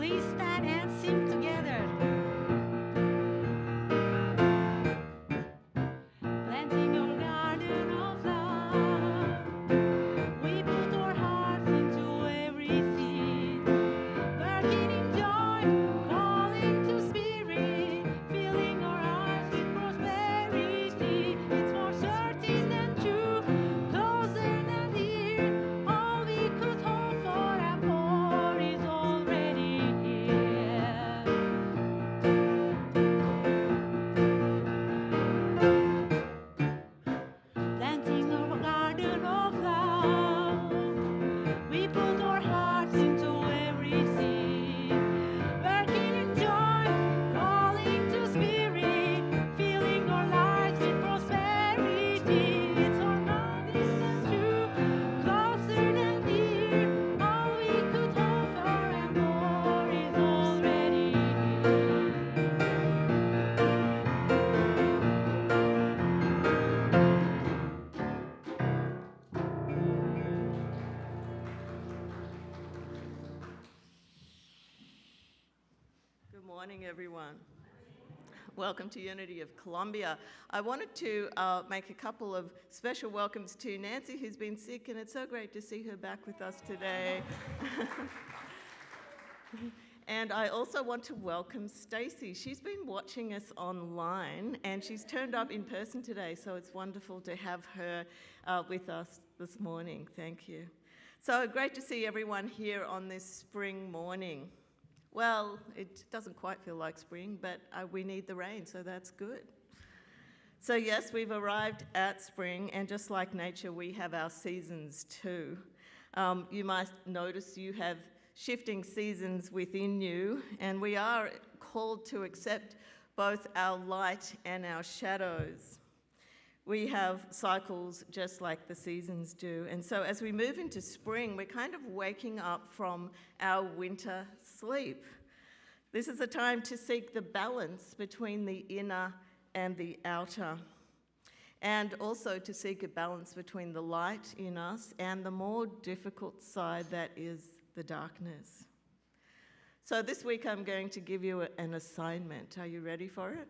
Please stand and sing together. Planting your garden of love. We put our hearts into every seed. Working in joy, calling to spirit. Filling our hearts with prosperity. It's more certain than true, closer than here. All we could hope for and more is already here. Planting our garden of love. We put our hearts into every seed. Working in joy, calling to spirit. Filling our lives with prosperity. It's our knowledge and true, closer than near. All we could hope for and more is already here. Good morning, everyone. Welcome to Unity of Columbia. I wanted to make a couple of special welcomes to Nancy, who's been sick, and it's so great to see her back with us today. And I also want to welcome Stacey. She's been watching us online, and she's turned up in person today, so it's wonderful to have her with us this morning. Thank you. So great to see everyone here on this spring morning. Well, it doesn't quite feel like spring, but we need the rain, so that's good. So yes, we've arrived at spring, and just like nature, we have our seasons too. You might notice you have shifting seasons within you, and we are called to accept both our light and our shadows. We have cycles just like the seasons do. And so as we move into spring, we're kind of waking up from our winter sleep. This is a time to seek the balance between the inner and the outer, and also to seek a balance between the light in us and the more difficult side that is the darkness. So this week I'm going to give you an assignment. Are you ready for it?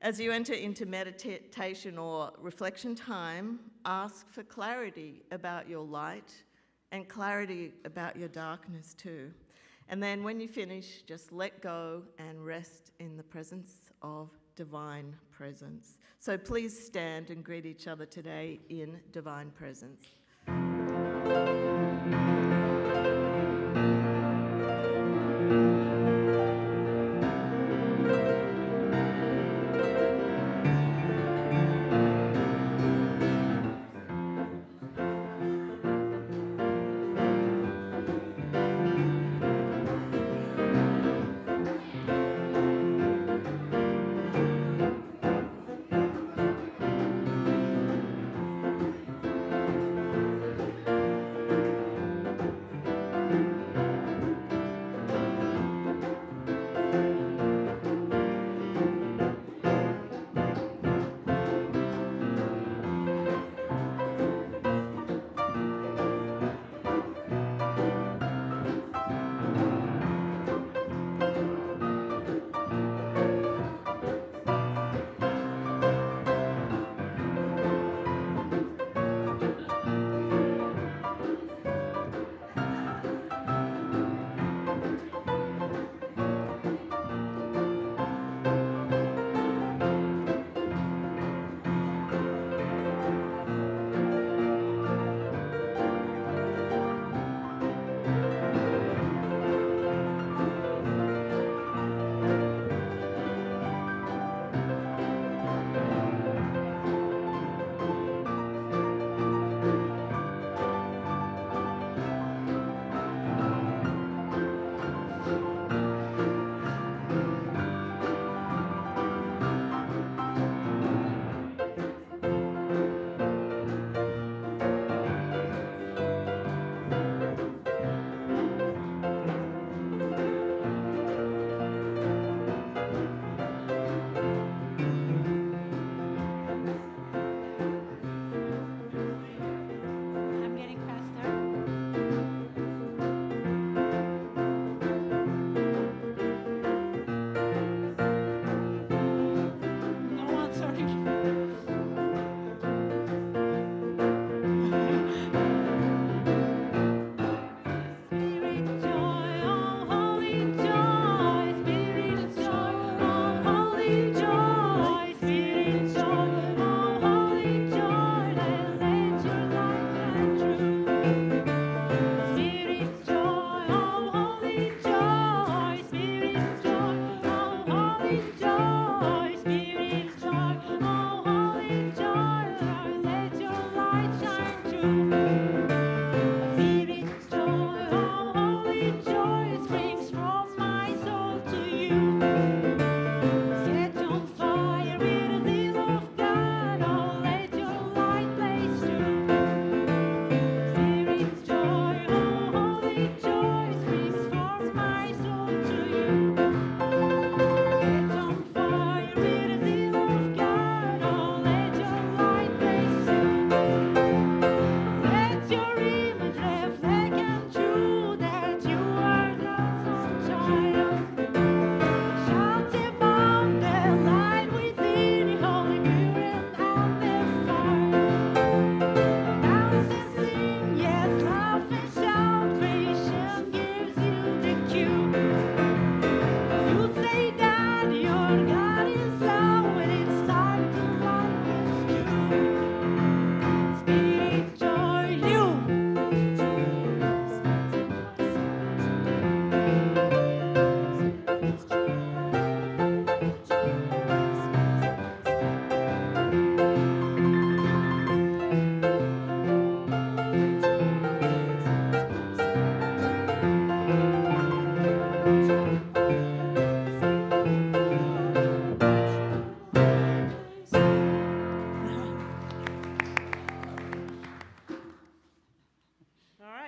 As you enter into meditation or reflection time, ask for clarity about your light and clarity about your darkness too. And then when you finish, just let go and rest in the presence of divine presence. So please stand and greet each other today in divine presence.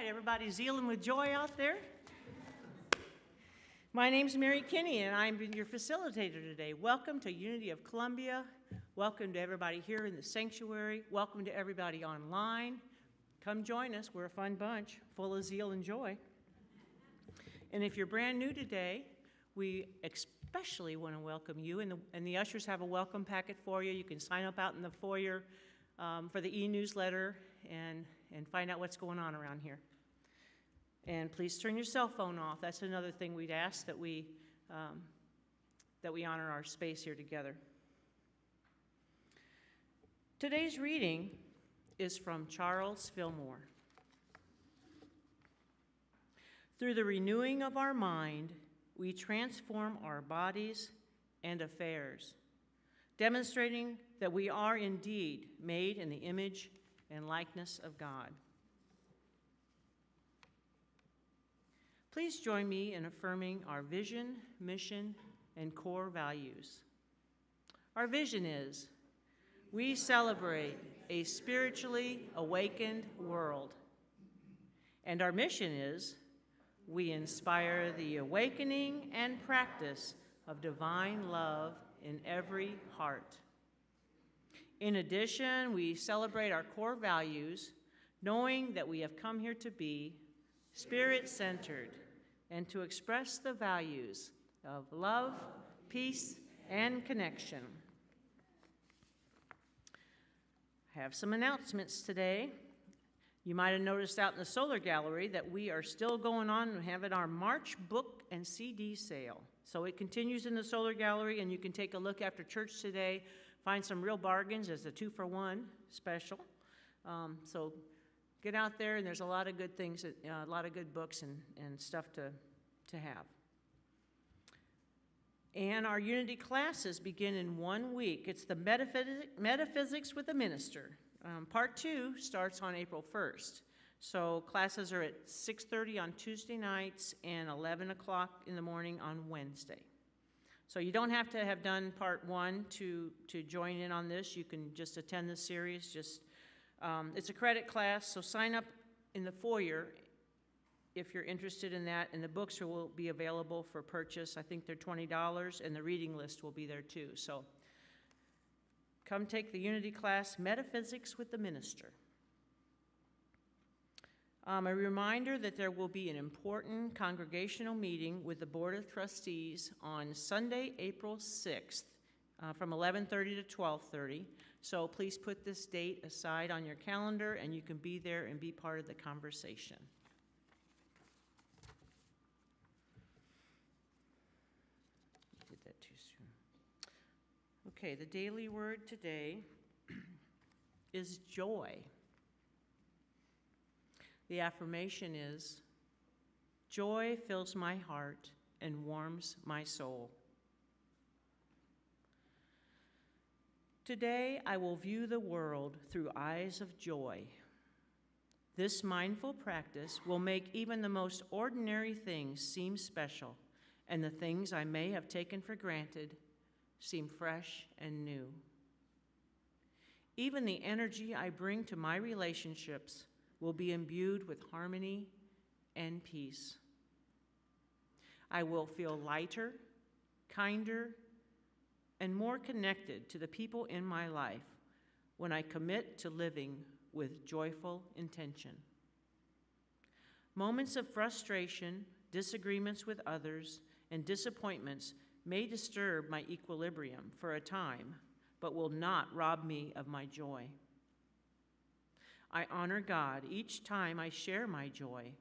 Everybody zealing with joy out there? My name's Mary Kinney, and I'm your facilitator today. Welcome to Unity of Columbia. Welcome to everybody here in the sanctuary. Welcome to everybody online. Come join us. We're a fun bunch, full of zeal and joy. And if you're brand new today, we especially want to welcome you. And the ushers have a welcome packet for you. You can sign up out in the foyer for the e-newsletter and find out what's going on around here. And please turn your cell phone off. That's another thing we'd ask, that we honor our space here together. Today's reading is from Charles Fillmore. Through the renewing of our mind, we transform our bodies and affairs, demonstrating that we are indeed made in the image and likeness of God. Please join me in affirming our vision, mission, and core values. Our vision is, we celebrate a spiritually awakened world. And our mission is, we inspire the awakening and practice of divine love in every heart. In addition, we celebrate our core values, knowing that we have come here to be spirit-centered and to express the values of love, peace, and connection. I have some announcements today. You might have noticed out in the Solar Gallery that we are still going on and having our March book and CD sale. So it continues in the Solar Gallery, and you can take a look after church today, find some real bargains as a 2-for-1 special. So get out there, and there's a lot of good things, a lot of good books and stuff to have. And our Unity classes begin in 1 week. It's the Metaphysics with a Minister. Part 2 starts on April 1st. So classes are at 6:30 on Tuesday nights and 11 o'clock in the morning on Wednesday. So you don't have to have done part 1 to join in on this. You can just attend the series. It's a credit class, so sign up in the foyer if you're interested in that, and the books will be available for purchase. I think they're $20, and the reading list will be there too. So come take the Unity class, Metaphysics with the Minister. A reminder that there will be an important congregational meeting with the Board of Trustees on Sunday, April 6th, from 11:30 to 12:30. So please put this date aside on your calendar, and you can be there and be part of the conversation. Did that too soon. Okay, the daily word today is joy. The affirmation is, joy fills my heart and warms my soul. Today, I will view the world through eyes of joy. This mindful practice will make even the most ordinary things seem special, and the things I may have taken for granted seem fresh and new. Even the energy I bring to my relationships will be imbued with harmony and peace. I will feel lighter, kinder, and more connected to the people in my life when I commit to living with joyful intention. Moments of frustration, disagreements with others, and disappointments may disturb my equilibrium for a time, but will not rob me of my joy. I honor God each time I share my joy.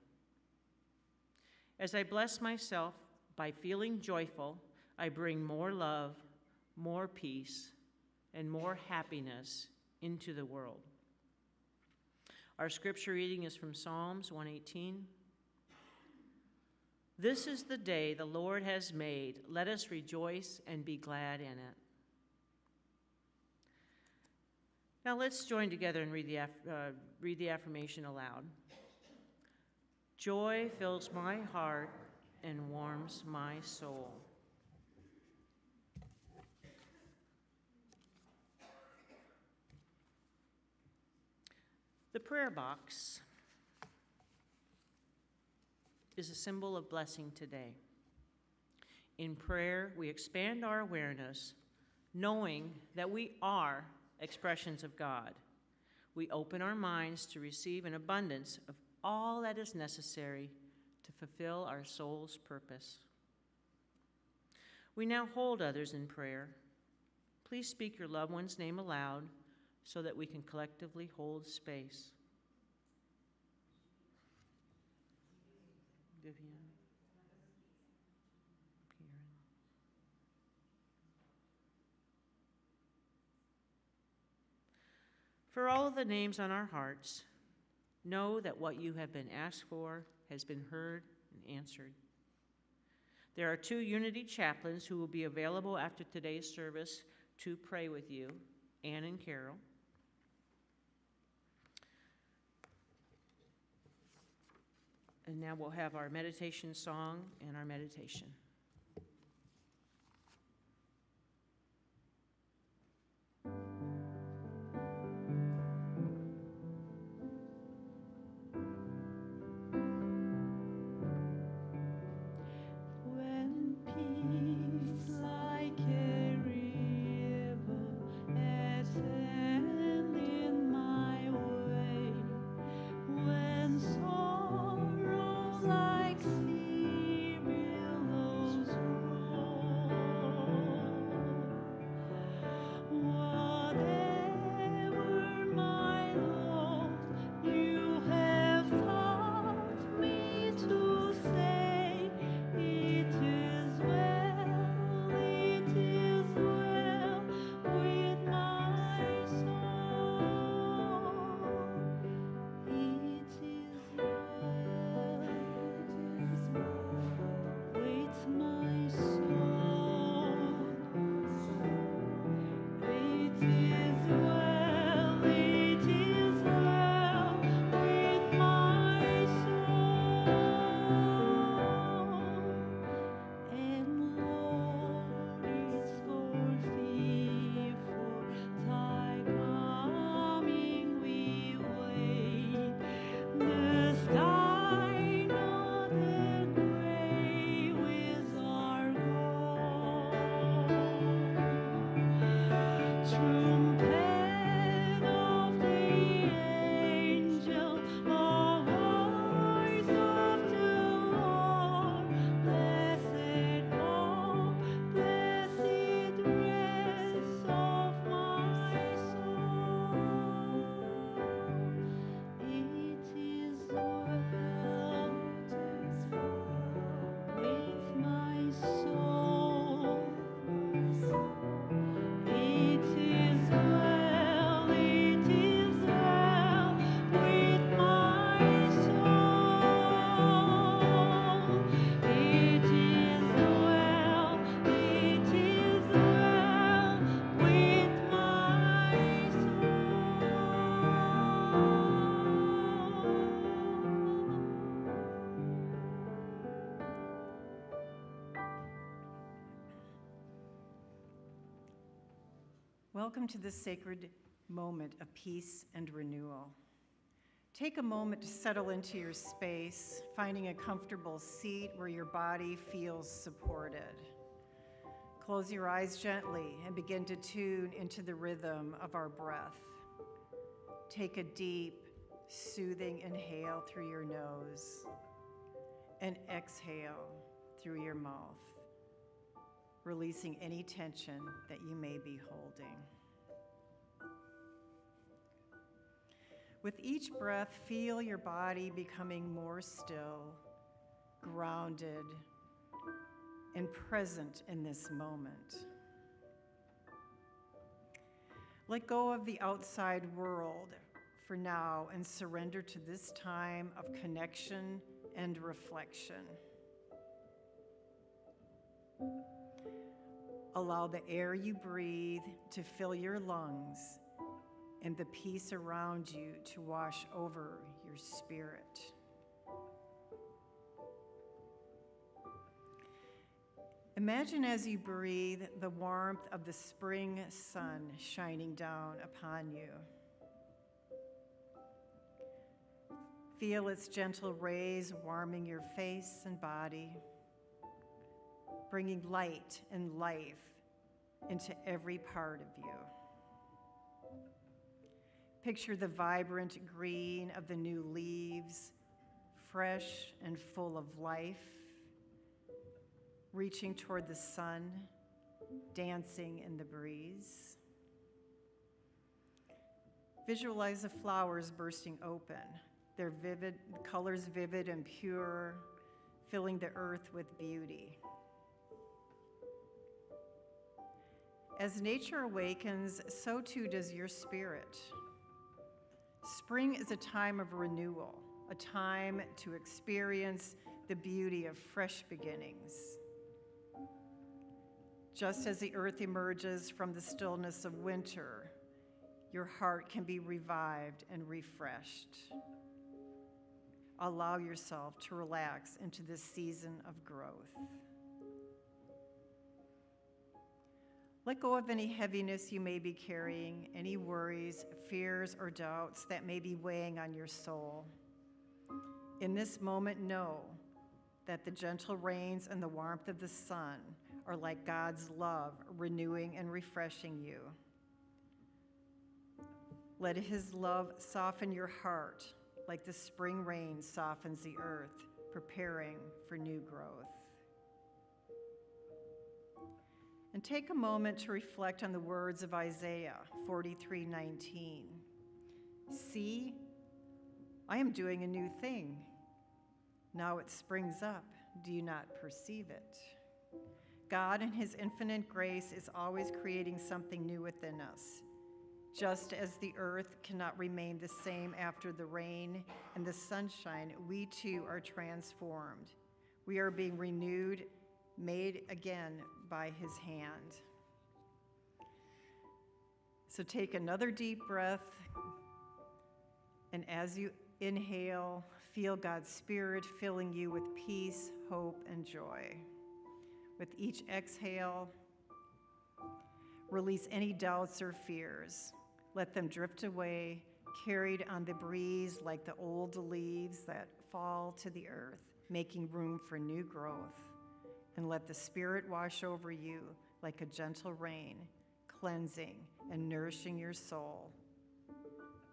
As I bless myself by feeling joyful, I bring more love, more peace, and more happiness into the world. Our scripture reading is from Psalms 118. This is the day the Lord has made. Let us rejoice and be glad in it. Now let's join together and read the affirmation aloud. Joy fills my heart and warms my soul. The prayer box. is a symbol of blessing today. In prayer, we expand our awareness, knowing that we are expressions of God. We open our minds to receive an abundance of all that is necessary to fulfill our soul's purpose. We now hold others in prayer. Please speak your loved one's name aloud so that we can collectively hold space. Vivian. Kieran. For all of the names on our hearts, know that what you have been asked for has been heard and answered. There are 2 Unity chaplains who will be available after today's service to pray with you, Ann and Carol. And now we'll have our meditation song and our meditation. When peace like a river ascends in my way, when sorrow like sea billows roll, whatever my Lord you have taught me to say, it is well with my soul. It is well with my soul. It is well with my soul. And Lord, it's for thy coming we wait. The sky not the gray with our goal. Trumpet of the angel, a voice of the Lord, blessed hope, blessed rest of my soul. It is well with my soul. It is well with my soul. It is well with my Welcome to this sacred moment of peace and renewal. Take a moment to settle into your space, finding a comfortable seat where your body feels supported. Close your eyes gently and begin to tune into the rhythm of our breath. Take a deep, soothing inhale through your nose and exhale through your mouth, releasing any tension that you may be holding. With each breath, feel your body becoming more still, grounded, and present in this moment. Let go of the outside world for now and surrender to this time of connection and reflection. Allow the air you breathe to fill your lungs and the peace around you to wash over your spirit. Imagine as you breathe the warmth of the spring sun shining down upon you. Feel its gentle rays warming your face and body, bringing light and life into every part of you. Picture the vibrant green of the new leaves, fresh and full of life, reaching toward the sun, dancing in the breeze. Visualize the flowers bursting open, their colors vivid and pure, filling the earth with beauty. As nature awakens, so too does your spirit. Spring is a time of renewal, a time to experience the beauty of fresh beginnings. Just as the earth emerges from the stillness of winter, your heart can be revived and refreshed. Allow yourself to relax into this season of growth. Let go of any heaviness you may be carrying, any worries, fears, or doubts that may be weighing on your soul. In this moment, know that the gentle rains and the warmth of the sun are like God's love, renewing and refreshing you. Let his love soften your heart like the spring rain softens the earth, preparing for new growth. And take a moment to reflect on the words of Isaiah 43:19. See, I am doing a new thing. Now it springs up. Do you not perceive it? God in his infinite grace is always creating something new within us. Just as the earth cannot remain the same after the rain and the sunshine, we too are transformed. We are being renewed, made again by his hand. So take another deep breath, and as you inhale, feel God's Spirit filling you with peace, hope, and joy. With each exhale, release any doubts or fears. Let them drift away, carried on the breeze like the old leaves that fall to the earth, making room for new growth. And let the Spirit wash over you like a gentle rain, cleansing and nourishing your soul,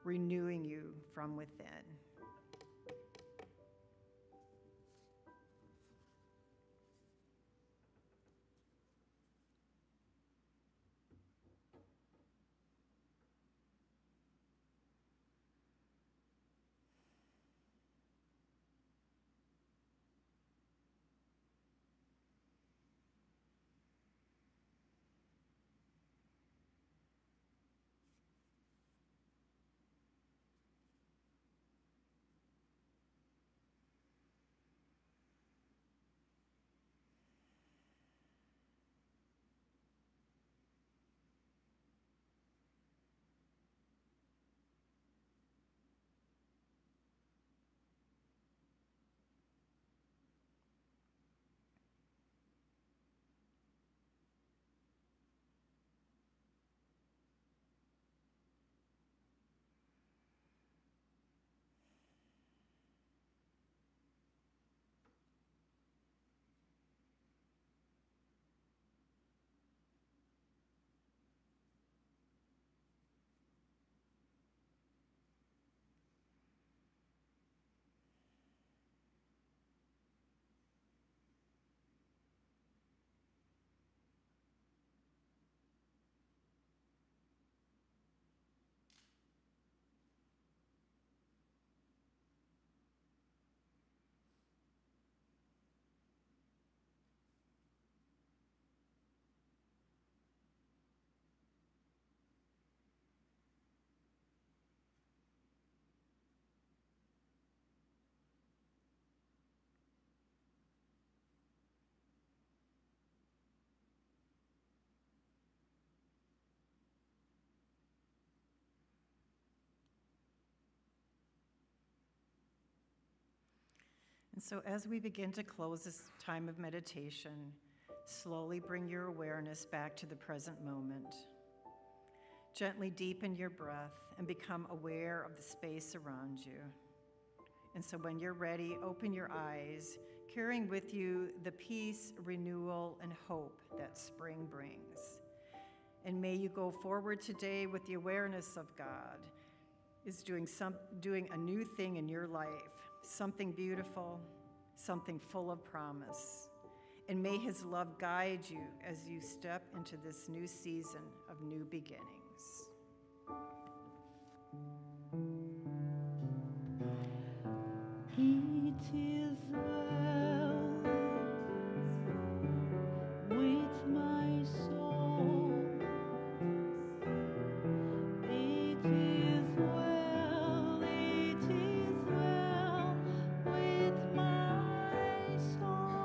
renewing you from within. And so as we begin to close this time of meditation, slowly bring your awareness back to the present moment. Gently deepen your breath and become aware of the space around you. And so when you're ready, open your eyes, carrying with you the peace, renewal, and hope that spring brings. And may you go forward today with the awareness of God is doing a new thing in your life, something beautiful, something full of promise. And may his love guide you as you step into this new season of new beginnings. It is well with my soul. It is well with my soul.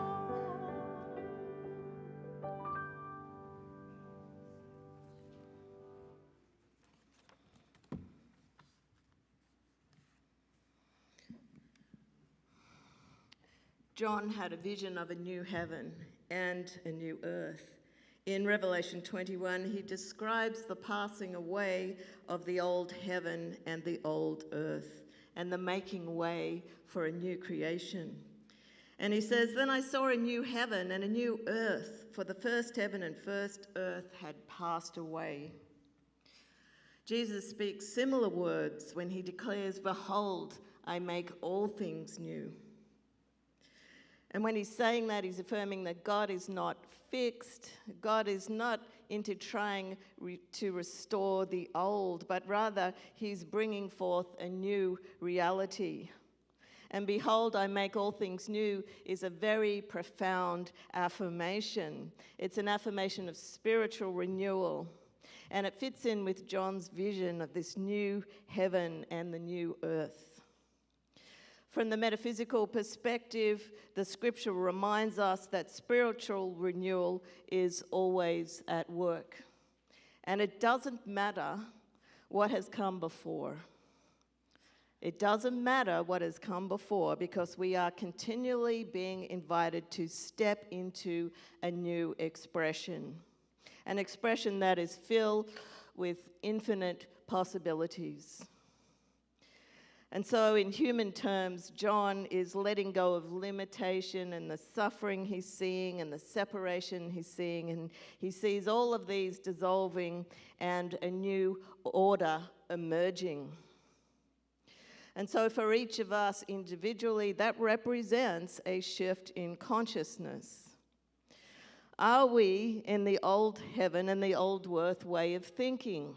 John had a vision of a new heaven and a new earth. In Revelation 21, he describes the passing away of the old heaven and the old earth and the making way for a new creation. And he says, "Then I saw a new heaven and a new earth, for the first heaven and first earth had passed away." Jesus speaks similar words when he declares, "Behold, I make all things new." And when he's saying that, he's affirming that God is not fixed. God is not into trying to restore the old, but rather he's bringing forth a new reality. And "behold, I make all things new" is a very profound affirmation. It's an affirmation of spiritual renewal. And it fits in with John's vision of this new heaven and the new earth. From the metaphysical perspective, the scripture reminds us that spiritual renewal is always at work. And it doesn't matter what has come before. It doesn't matter what has come before, because we are continually being invited to step into a new expression. An expression that is filled with infinite possibilities. And so in human terms, John is letting go of limitation and the suffering he's seeing and the separation he's seeing, and he sees all of these dissolving and a new order emerging. And so for each of us individually, that represents a shift in consciousness. Are we in the old heaven and the old earth way of thinking?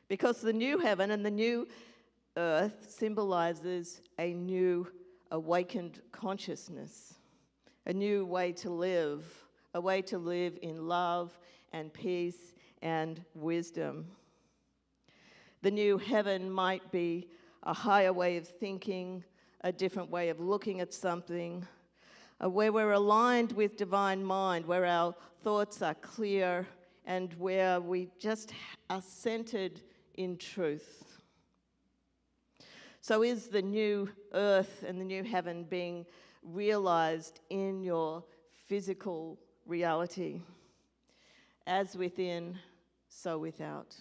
Because the new heaven and the new earth symbolizes a new awakened consciousness, a new way to live, a way to live in love and peace and wisdom. The new heaven might be a higher way of thinking, a different way of looking at something, where we're aligned with divine mind, where our thoughts are clear, and where we just are centered in truth. So is the new earth and the new heaven being realized in your physical reality? As within, so without.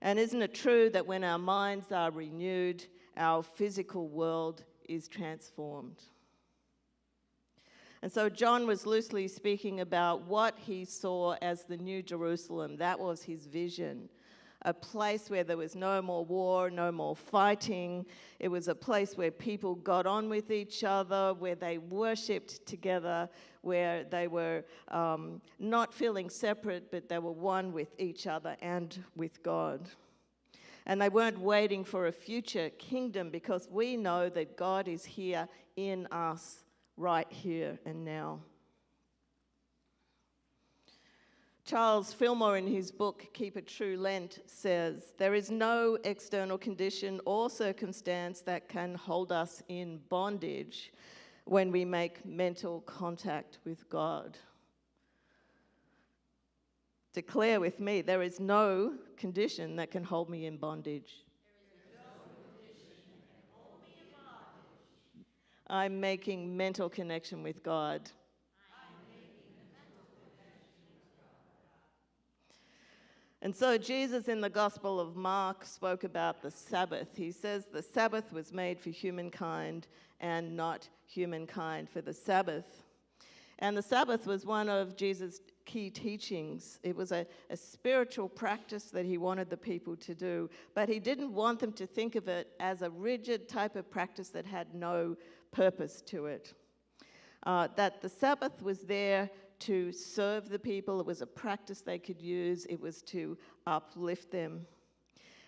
And isn't it true that when our minds are renewed, our physical world is transformed? And so John was loosely speaking about what he saw as the New Jerusalem. That was his vision. A place where there was no more war, no more fighting. It was a place where people got on with each other, where they worshipped together, where they were not feeling separate, but they were one with each other and with God. And they weren't waiting for a future kingdom, because we know that God is here in us right here and now. Charles Fillmore, in his book, Keep a True Lent, says, "There is no external condition or circumstance that can hold us in bondage when we make mental contact with God." Declare with me, there is no condition that can hold me in bondage. I'm making mental connection with God. And so Jesus in the Gospel of Mark spoke about the Sabbath. He says the Sabbath was made for humankind and not humankind for the Sabbath. And the Sabbath was one of Jesus' key teachings. It was a spiritual practice that he wanted the people to do, but he didn't want them to think of it as a rigid type of practice that had no purpose to it. That the Sabbath was there to serve the people. It was a practice they could use. It was to uplift them.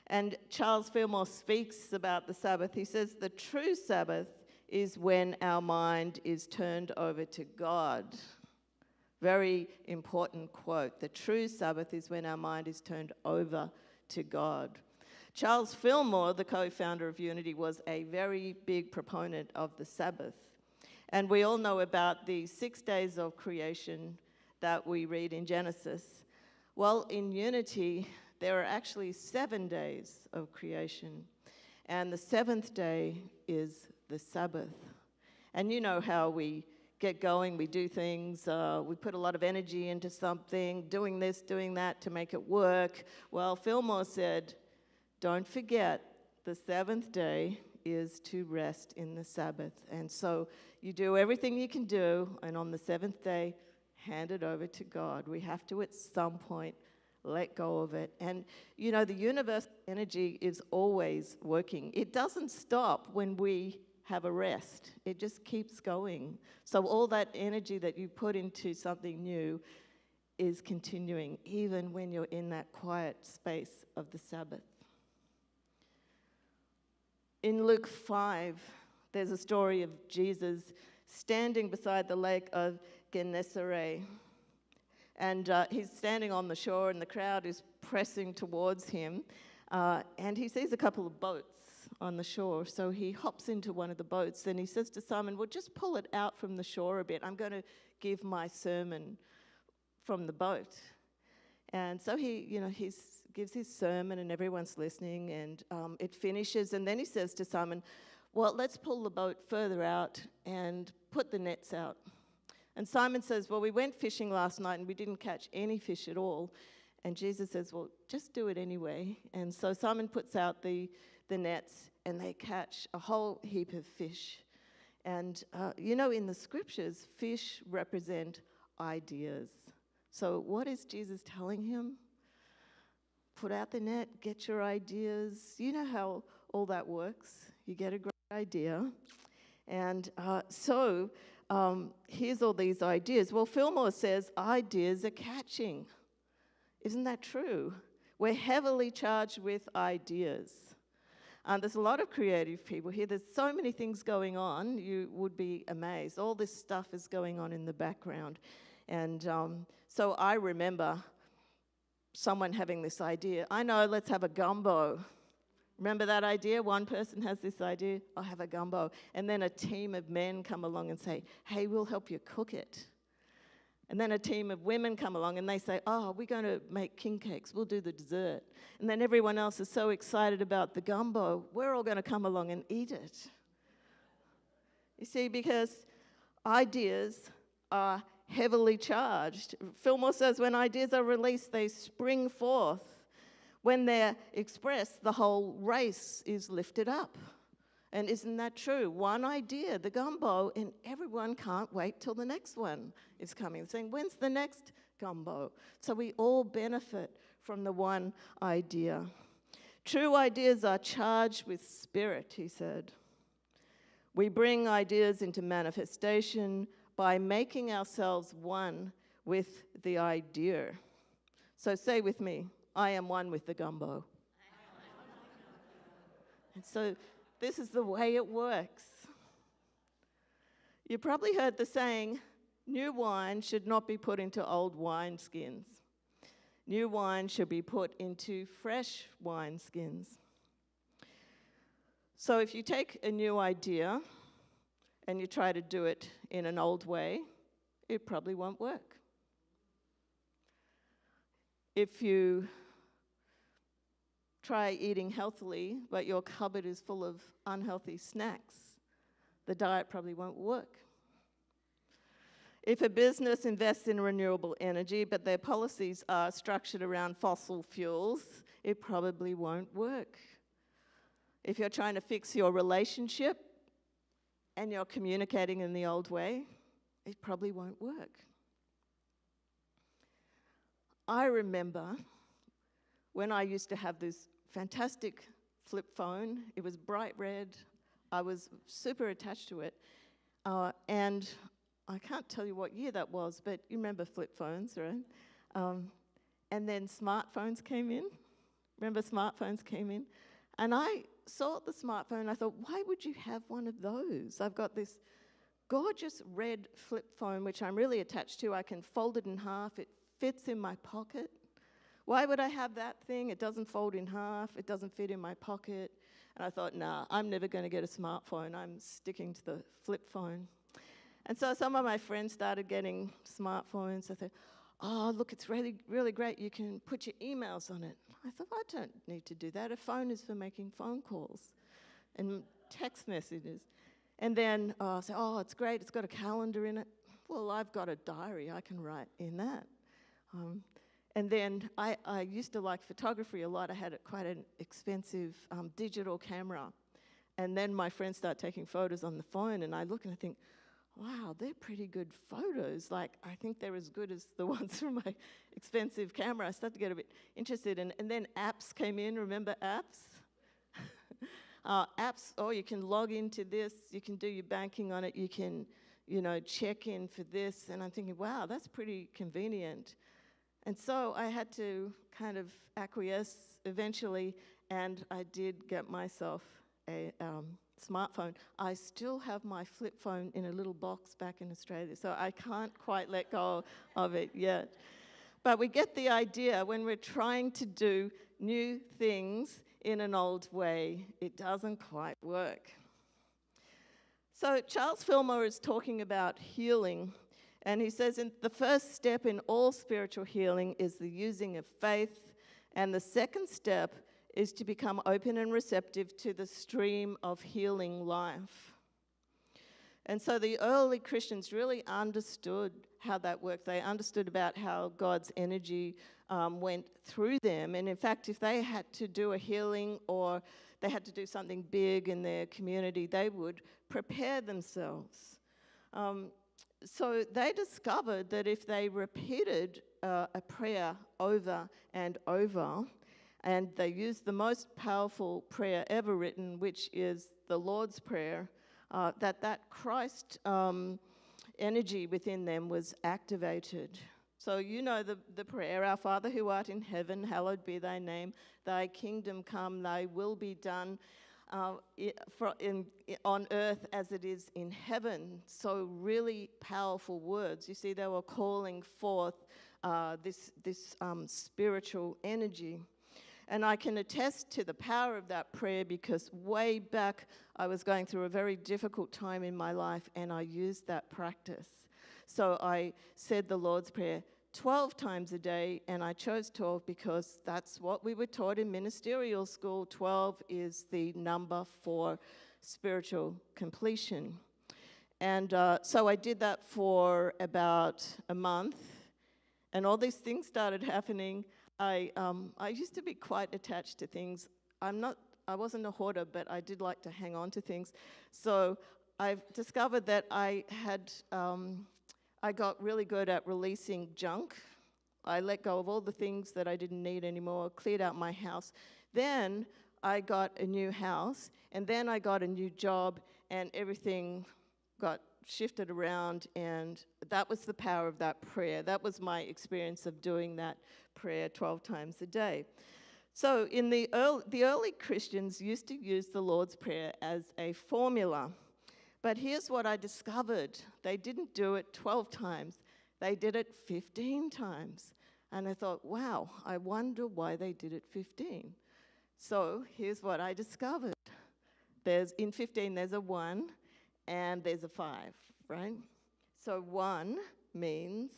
And Charles Fillmore speaks about the Sabbath. He says, the true Sabbath is when our mind is turned over to God. Very important quote. The true Sabbath is when our mind is turned over to God. Charles Fillmore, the co-founder of Unity, was a very big proponent of the Sabbath. And we all know about the 6 days of creation that we read in Genesis. Well, in Unity, there are actually 7 days of creation. And the 7th day is the Sabbath. And you know how we get going, we do things, we put a lot of energy into something, doing this, doing that to make it work. Well, Fillmore said, don't forget, the 7th day is to rest in the Sabbath. And so you do everything you can do, and on the 7th day, hand it over to God. We have to, at some point, let go of it. And, you know, the universal energy is always working. It doesn't stop when we have a rest. It just keeps going. So all that energy that you put into something new is continuing, even when you're in that quiet space of the Sabbath. In Luke 5, there's a story of Jesus standing beside the lake of Gennesaret. And he's standing on the shore, and the crowd is pressing towards him. And he sees a couple of boats on the shore. So he hops into one of the boats, and he says to Simon, well, just pull it out from the shore a bit. I'm going to give my sermon from the boat. And so he gives his sermon, and everyone's listening, and it finishes. And then he says to Simon, well, let's pull the boat further out and put the nets out. And Simon says, well, we went fishing last night, and we didn't catch any fish at all. And Jesus says, well, just do it anyway. And so Simon puts out the nets, and they catch a whole heap of fish. And, in the scriptures, fish represent ideas. So what is Jesus telling him? Put out the net, get your ideas. You know how all that works. You get a great idea. And here's all these ideas. Well, Fillmore says ideas are catching. Isn't that true? We're heavily charged with ideas. There's a lot of creative people here. There's so many things going on, you would be amazed. All this stuff is going on in the background. And so I remember someone having this idea. I know, let's have a gumbo. Remember that idea? One person has this idea, I'll have a gumbo. And then a team of men come along and say, hey, we'll help you cook it. And then a team of women come along and they say, oh, we're going to make king cakes, we'll do the dessert. And then everyone else is so excited about the gumbo, we're all going to come along and eat it. You see, because ideas are heavily charged. Fillmore says when ideas are released, they spring forth. When they're expressed, the whole race is lifted up. And isn't that true? One idea, the gumbo, and everyone can't wait till the next one is coming. Saying, when's the next gumbo? So we all benefit from the one idea. True ideas are charged with spirit, he said. We bring ideas into manifestation by making ourselves one with the idea. So say with me, I am one with the gumbo. And so this is the way it works. You probably heard the saying, new wine should not be put into old wineskins. New wine should be put into fresh wineskins. So if you take a new idea and you try to do it in an old way, it probably won't work. If you try eating healthily, but your cupboard is full of unhealthy snacks, the diet probably won't work. If a business invests in renewable energy, but their policies are structured around fossil fuels, it probably won't work. If you're trying to fix your relationship and you're communicating in the old way, it probably won't work. I remember when I used to have this fantastic flip phone. It was bright red. I was super attached to it. And I can't tell you what year that was, but you remember flip phones, right? And then smartphones came in. Remember smartphones came in? And I saw the smartphone and I thought, why would you have one of those? I've got this gorgeous red flip phone, which I'm really attached to. I can fold it in half. It fits in my pocket. Why would I have that thing? It doesn't fold in half. It doesn't fit in my pocket. And I thought, nah, I'm never going to get a smartphone. I'm sticking to the flip phone. And so some of my friends started getting smartphones. I thought, oh, look, it's really, really great. You can put your emails on it. I thought, I don't need to do that. A phone is for making phone calls and text messages. And then I said, oh, it's great. It's got a calendar in it. Well, I've got a diary. I can write in that. And then I used to like photography a lot. I had quite an expensive digital camera. And then my friends start taking photos on the phone, and I look and I think, wow, they're pretty good photos. Like, I think they're as good as the ones from my expensive camera. I started to get a bit interested. And then apps came in. Remember apps? Apps, oh, you can log into this. You can do your banking on it. You can, check in for this. And I'm thinking, wow, that's pretty convenient. And so I had to kind of acquiesce eventually, and I did get myself a smartphone. I still have my flip phone in a little box back in Australia, so I can't quite let go of it yet. But we get the idea. When we're trying to do new things in an old way, it doesn't quite work. So Charles Fillmore is talking about healing. And he says, the first step in all spiritual healing is the using of faith. And the second step is to become open and receptive to the stream of healing life. And so the early Christians really understood how that worked. They understood about how God's energy went through them. And in fact, if they had to do a healing or they had to do something big in their community, they would prepare themselves. So they discovered that if they repeated a prayer over and over, and they used the most powerful prayer ever written, which is the Lord's Prayer, that Christ energy within them was activated. So you know the prayer, Our Father who art in heaven, hallowed be thy name. Thy kingdom come, thy will be done on earth as it is in heaven. So really powerful words. You see, they were calling forth this spiritual energy. And I can attest to the power of that prayer because way back I was going through a very difficult time in my life and I used that practice. So I said the Lord's Prayer 12 times a day, and I chose 12 because that's what we were taught in ministerial school. 12 is the number for spiritual completion. And so I did that for about a month, and all these things started happening. I used to be quite attached to things. I wasn't a hoarder, but I did like to hang on to things. So I've discovered that I got really good at releasing junk. I let go of all the things that I didn't need anymore, cleared out my house. Then I got a new house, and then I got a new job, and everything got shifted around, and that was the power of that prayer. That was my experience of doing that prayer 12 times a day. So in the early Christians used to use the Lord's Prayer as a formula. But here's what I discovered. They didn't do it 12 times. They did it 15 times. And I thought, wow, I wonder why they did it 15. So here's what I discovered. In 15, there's a 1 and there's a 5, right? So 1 means,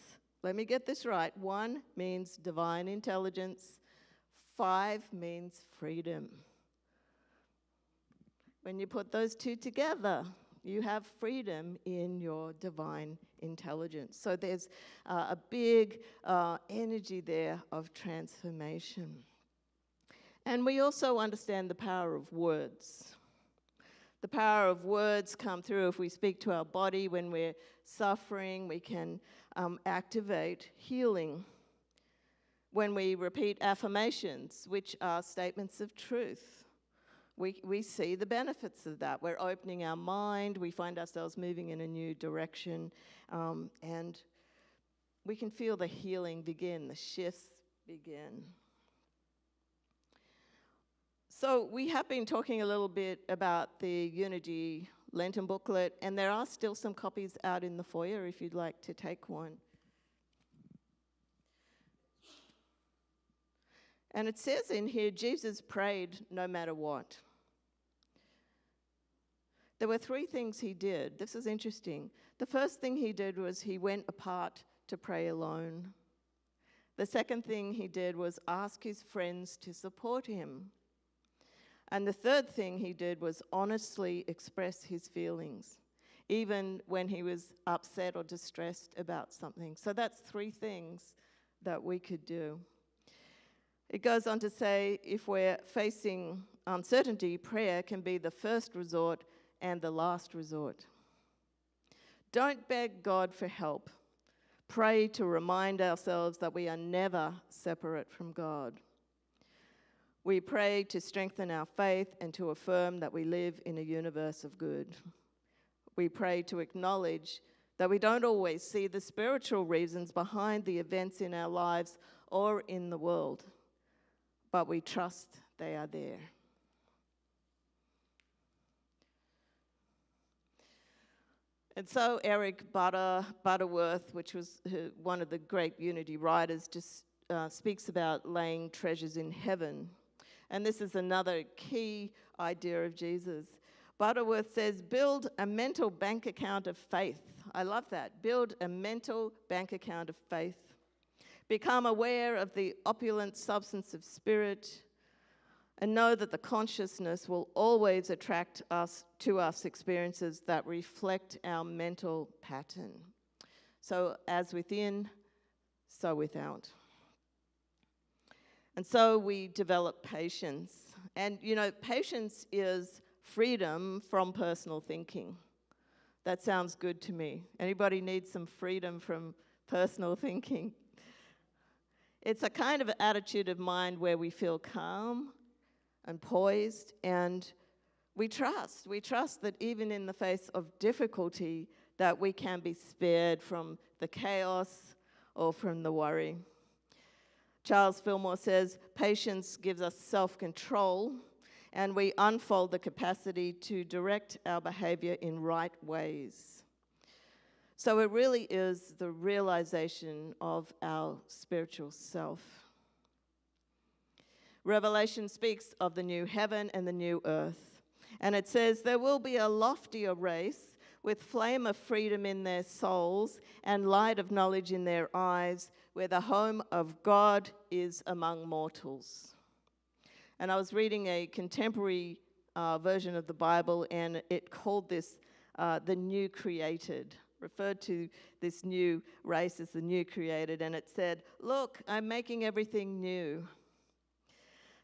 let me get this right, 1 means divine intelligence. 5 means freedom. When you put those two together, You have freedom in your divine intelligence. So there's a big energy there of transformation. And we also understand the power of words. The power of words come through if we speak to our body when we're suffering. We can activate healing. When we repeat affirmations, which are statements of truth, we see the benefits of that. We're opening our mind. We find ourselves moving in a new direction. And we can feel the healing begin, the shifts begin. So we have been talking a little bit about the Unity Lenten booklet, and there are still some copies out in the foyer if you'd like to take one. And it says in here, Jesus prayed no matter what. There were 3 things he did. This is interesting. The first thing he did was he went apart to pray alone. The second thing he did was ask his friends to support him. And the third thing he did was honestly express his feelings, even when he was upset or distressed about something. So that's 3 things that we could do. It goes on to say, if we're facing uncertainty, prayer can be the first resort and the last resort. Don't beg God for help. Pray to remind ourselves that we are never separate from God. We pray to strengthen our faith and to affirm that we live in a universe of good. We pray to acknowledge that we don't always see the spiritual reasons behind the events in our lives or in the world, but we trust they are there. And so Eric Butterworth, which was one of the great Unity writers, just speaks about laying treasures in heaven. And this is another key idea of Jesus. Butterworth says, build a mental bank account of faith. I love that. Build a mental bank account of faith. Become aware of the opulent substance of spirit, and know that the consciousness will always attract us to us experiences that reflect our mental pattern. So as within, so without. And so we develop patience. And, you know, patience is freedom from personal thinking. That sounds good to me. Anybody need some freedom from personal thinking? It's a kind of attitude of mind where we feel calm and poised, and we trust that even in the face of difficulty, that we can be spared from the chaos or from the worry. Charles Fillmore says, patience gives us self-control, and we unfold the capacity to direct our behavior in right ways. So it really is the realization of our spiritual self. Revelation speaks of the new heaven and the new earth. And it says, there will be a loftier race with flame of freedom in their souls and light of knowledge in their eyes, where the home of God is among mortals. And I was reading a contemporary version of the Bible, and it called this the new created, referred to this new race as the new created, and it said, look, I'm making everything new.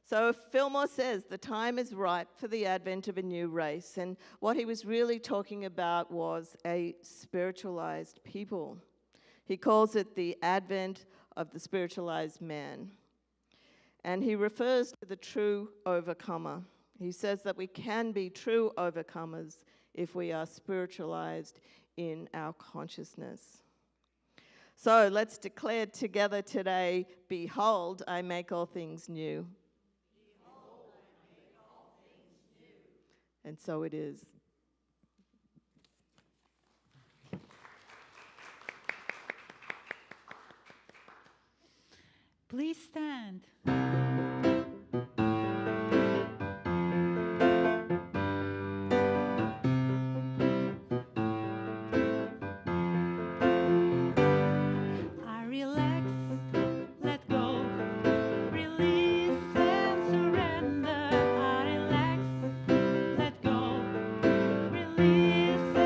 So Fillmore says the time is ripe for the advent of a new race, and what he was really talking about was a spiritualized people. He calls it the advent of the spiritualized man. And he refers to the true overcomer. He says that we can be true overcomers if we are spiritualized in our consciousness. So let's declare together today, behold, I make all things new. And so it is. Please stand. I relax, let go, release and surrender. I relax, let go, release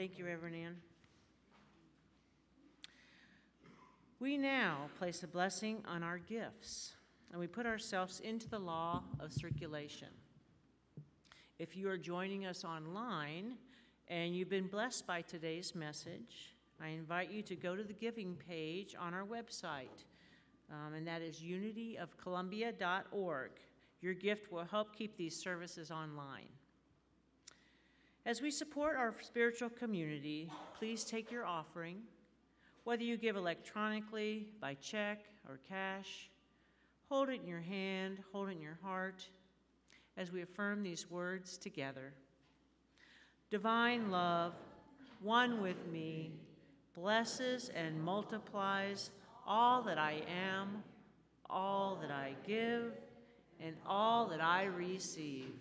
Thank you, Reverend Ann. We now place a blessing on our gifts, and we put ourselves into the law of circulation. If you are joining us online and you've been blessed by today's message, I invite you to go to the giving page on our website, and that is unityofcolumbia.org. Your gift will help keep these services online. As we support our spiritual community, please take your offering, whether you give electronically, by check, or cash. Hold it in your hand, hold it in your heart, as we affirm these words together. Divine love, one with me, blesses and multiplies all that I am, all that I give, and all that I receive.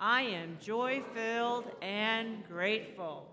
I am joy-filled and grateful.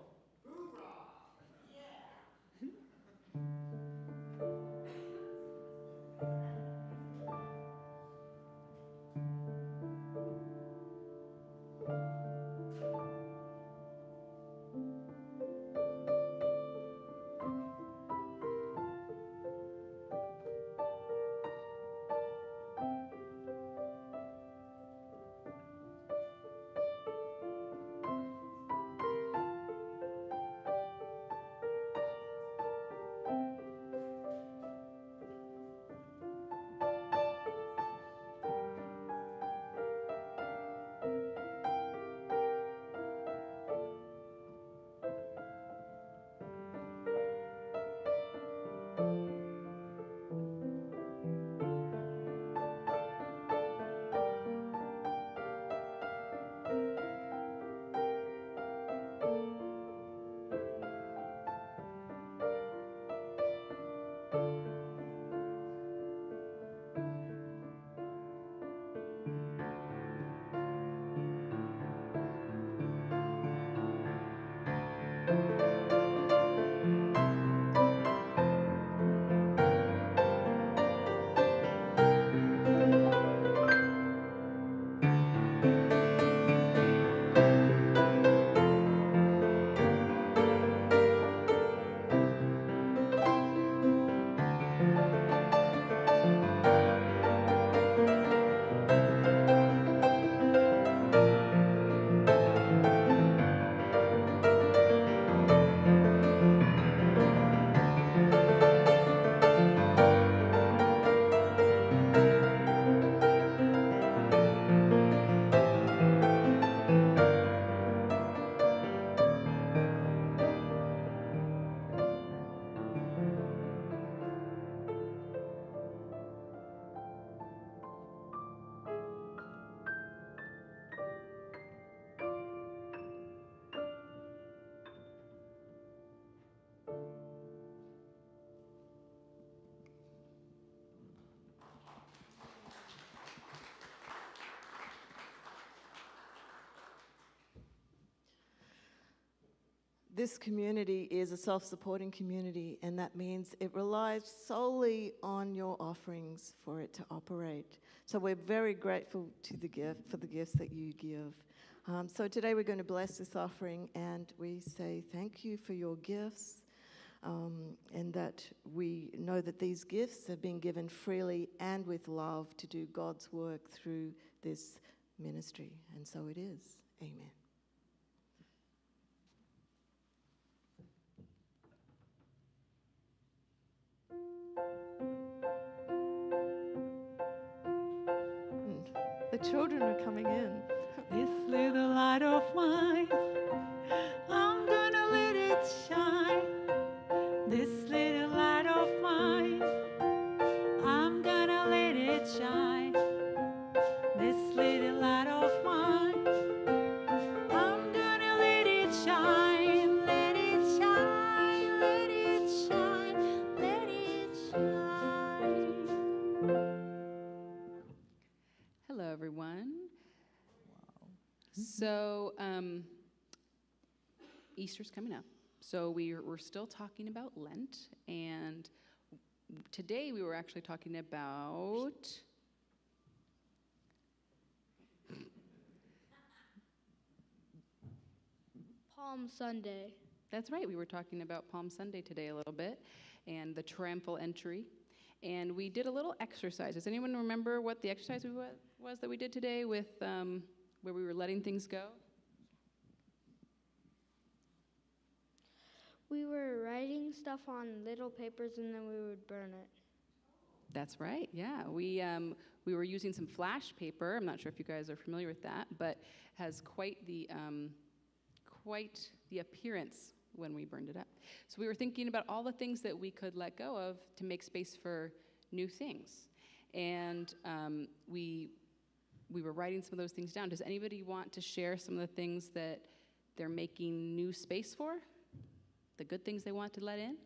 This community is a self-supporting community, and that means it relies solely on your offerings for it to operate. So we're very grateful to for the gifts that you give. So today we're going to bless this offering, and we say thank you for your gifts, and that we know that these gifts have been given freely and with love to do God's work through this ministry. And so it is. Amen. The children are coming in. This little light of mine, I'm gonna let it shine. This little light of mine, I'm gonna let it shine. This little light of mine, I'm gonna let it shine. Let it shine, let it shine, let it shine. Hello, everyone. So, Easter's coming up. So we're still talking about Lent, and today we were actually talking about Palm Sunday. That's right. We were talking about Palm Sunday today a little bit and the triumphal entry. And we did a little exercise. Does anyone remember what the exercise was that we did today with where we were letting things go? We were writing stuff on little papers and then we would burn it. That's right. Yeah, we were using some flash paper. I'm not sure if you guys are familiar with that, but has quite the appearance when we burned it up. So we were thinking about all the things that we could let go of to make space for new things, and we were writing some of those things down. Does anybody want to share some of the things that they're making new space for? The good things they want to let in?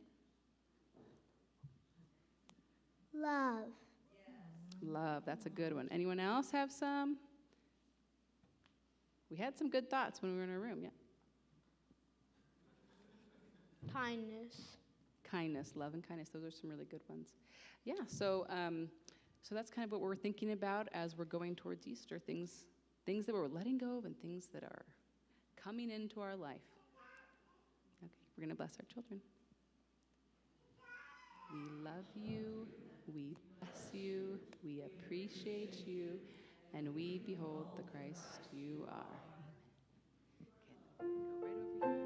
Love. Love, that's a good one. Anyone else have some? We had some good thoughts when we were in our room, yeah. Kindness. Kindness, love and kindness, those are some really good ones. Yeah, so that's kind of what we're thinking about as we're going towards Easter, things that we're letting go of and things that are coming into our life. Okay, we're going to bless our children. We love you, we bless you, we appreciate you, and we behold the Christ you are. Okay, go right over here.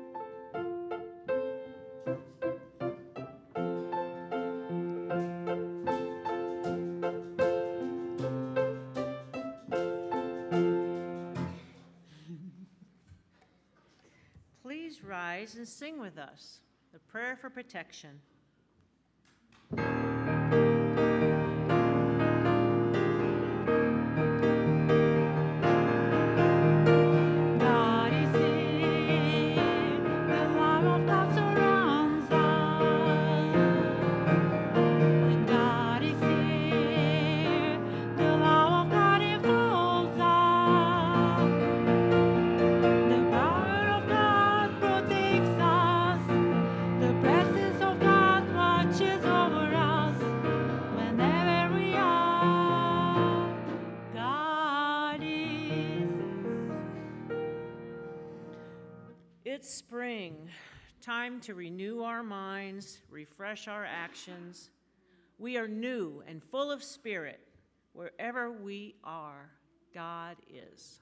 Please rise and sing with us the prayer for protection. God is here, the love of God surrounds us. God is here, the love of God enfolds us. The power of God protects us. The presence of God watches over us whenever we are. God is. It's spring, time to renew our minds, refresh our actions. We are new and full of spirit. Wherever we are, God is.